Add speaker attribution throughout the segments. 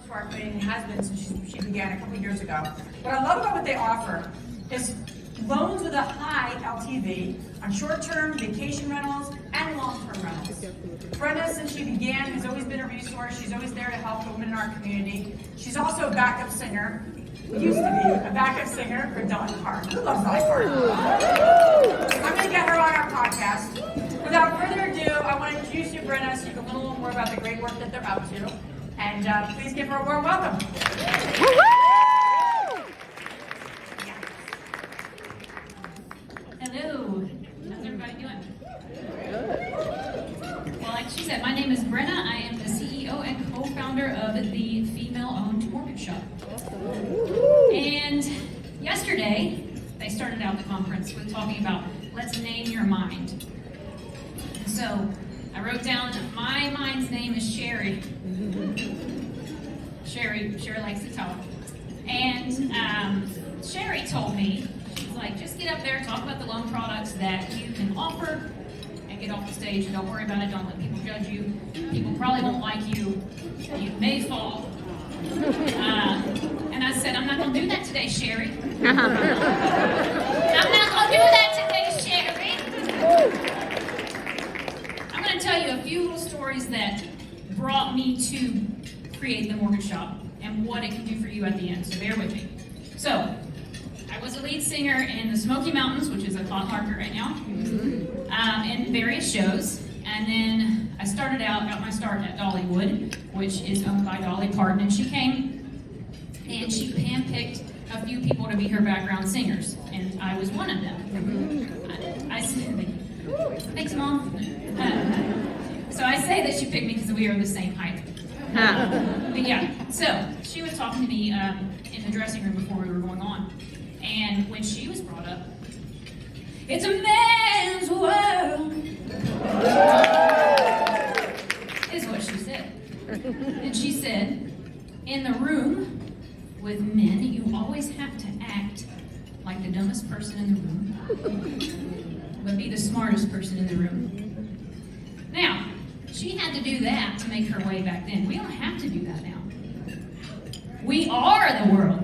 Speaker 1: to our community and has been since she began a couple of years ago. What I love about what they offer is loans with a high LTV on short-term vacation rentals and long-term rentals. Brenna, since she began, has always been a resource. She's always there to help the women in our community. She's also a backup singer. Used to be a backup singer for Dolly Parton. Who loves Dolly Parton? I'm going to get her on our podcast. Without further ado, I want to introduce you to Brenna so you can learn a little more about the great work that they're up to. And please give her a warm welcome.
Speaker 2: Hello. How's everybody doing? Well, like she said, my name is Brenna. I am the CEO and co-founder of the female-owned mortgage shop. And yesterday, they started out the conference with talking about let's name your mind. So I wrote down my mind's name is Sherry. Sherry likes to talk. And Sherry told me, she's like, just get up there, talk about the loan products that you can offer, and get off the stage. And don't worry about it. Don't let people judge you. People probably won't like you. You may fall. And I said, I'm not going to do that today, Sherry. I'm not going to do that today, Sherry. I'm going to tell you a few little stories that brought me to create the mortgage shop and what it can do for you at the end. So bear with me. So I was a lead singer in the Smoky Mountains, which is a hot market right now, in various shows. And then I got my start at Dollywood, which is owned by Dolly Parton. And she came and she handpicked a few people to be her background singers. And I was one of them. I said, thanks, Mom. So I say that she picked me because we are the same height. But yeah, so she was talking to me in the dressing room before we were going on. And when she was brought up, it's a man's world, is what she said. And she said, in the room with men, you always have to act like the dumbest person in the room, but be the smartest person in the room. Now, she had to do that to make her way back then. We don't have to do that now. We are the world.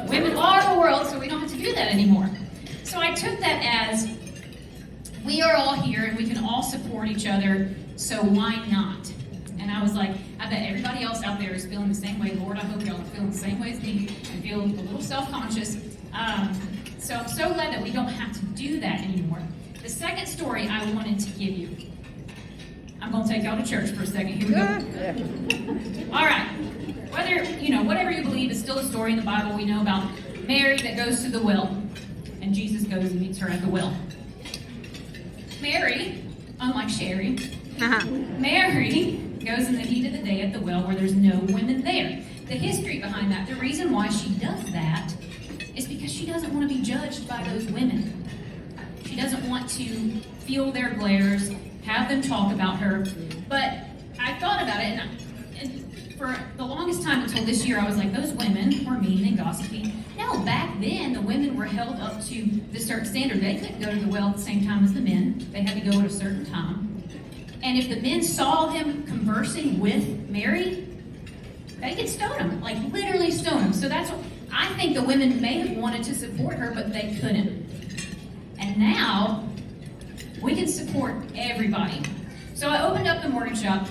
Speaker 2: Women are the world, so we don't have to do that anymore. So I took that as, we are all here and we can all support each other, so why not? And I was like, I bet everybody else out there is feeling the same way. Lord, I hope y'all are feeling the same way as me and feel a little self-conscious. So I'm so glad that we don't have to do that anymore. The second story I wanted to give you, I'm going to take y'all to church for a second. Here we go. All right. Whatever you believe, is still a story in the Bible. We know about Mary that goes to the well, and Jesus goes and meets her at the well. Mary, unlike Sherry, Mary goes in the heat of the day at the well where there's no women there. The history behind that, the reason why she does that is because she doesn't want to be judged by those women. She doesn't want to feel their glares, have them talk about her. But I thought about it, and for the longest time until this year, I was like, those women were mean and gossipy. No, back then, the women were held up to the certain standard. They couldn't go to the well at the same time as the men. They had to go at a certain time. And if the men saw them conversing with Mary, they could stone them, like literally stone them. So that's what I think the women may have wanted to support her, but they couldn't. And now, we can support everybody. So I opened up the mortgage shop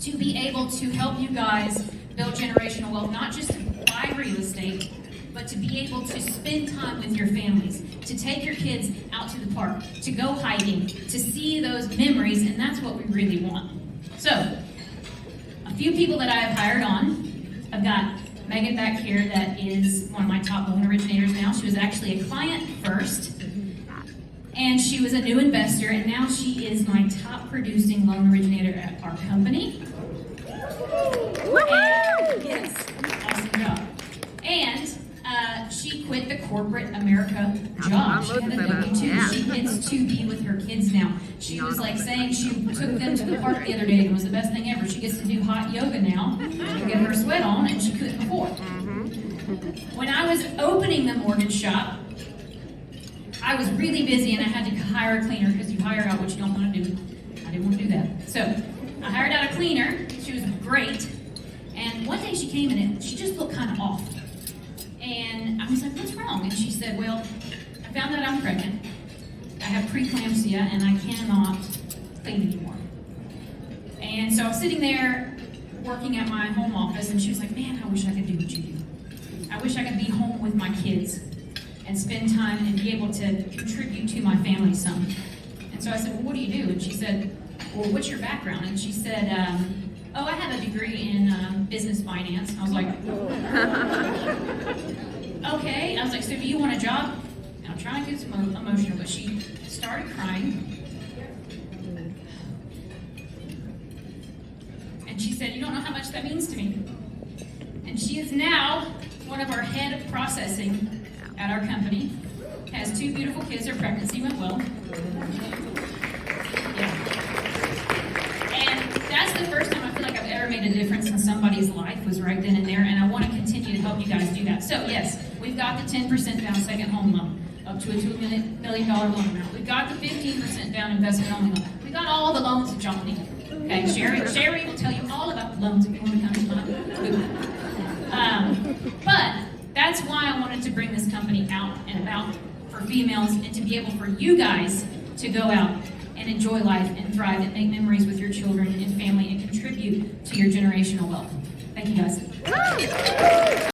Speaker 2: to be able to help you guys build generational wealth, not just to buy real estate, but to be able to spend time with your families, to take your kids out to the park, to go hiking, to see those memories, and that's what we really want. So, a few people that I have hired on. I've got Megan back here that is one of my top loan originators now. She was actually a client first, and she was a new investor, and now she is my top producing loan originator at our company. And, yes, awesome job. And she quit the corporate America job. She had a W-2. She gets to be with her kids now. She was like saying she took them to the park the other day and it was the best thing ever. She gets to do hot yoga now to get her sweat on, and she couldn't before. When I was opening the mortgage shop, I was really busy and I had to hire a cleaner because you hire out what you don't want to do. I didn't want to do that. So I hired out a cleaner. She was great. And came and she just looked kind of off. And I was like, what's wrong? And she said, well, I found out I'm pregnant. I have preeclampsia and I cannot clean anymore. And so I was sitting there working at my home office, and she was like, man, I wish I could do what you do. I wish I could be home with my kids and spend time and be able to contribute to my family some. And so I said, well, what do you do? And she said, well, what's your background? And she said, oh, I have a degree in business finance. And I was like, okay. I was like, so do you want a job? And I'm trying to get some emotional, but she started crying. And she said, you don't know how much that means to me. And she is now one of our head of processing at our company. Has 2 beautiful kids. Her pregnancy went well. Yeah. And that's the first time I feel like I've ever made a difference in somebody's life, was right then and there. And I want to continue to help you guys do that. So yes, we've got the 10% down second home loan up to a $2 million loan amount. We've got the 15% down investment only loan. We've got all the loans that y'all need. Okay, Sherry will tell you all about the loans if you want to come to mine. But that's why I wanted to bring this company out and about for females, and to be able for you guys to go out and enjoy life and thrive and make memories with your children and family and contribute to your generational wealth. Thank you guys.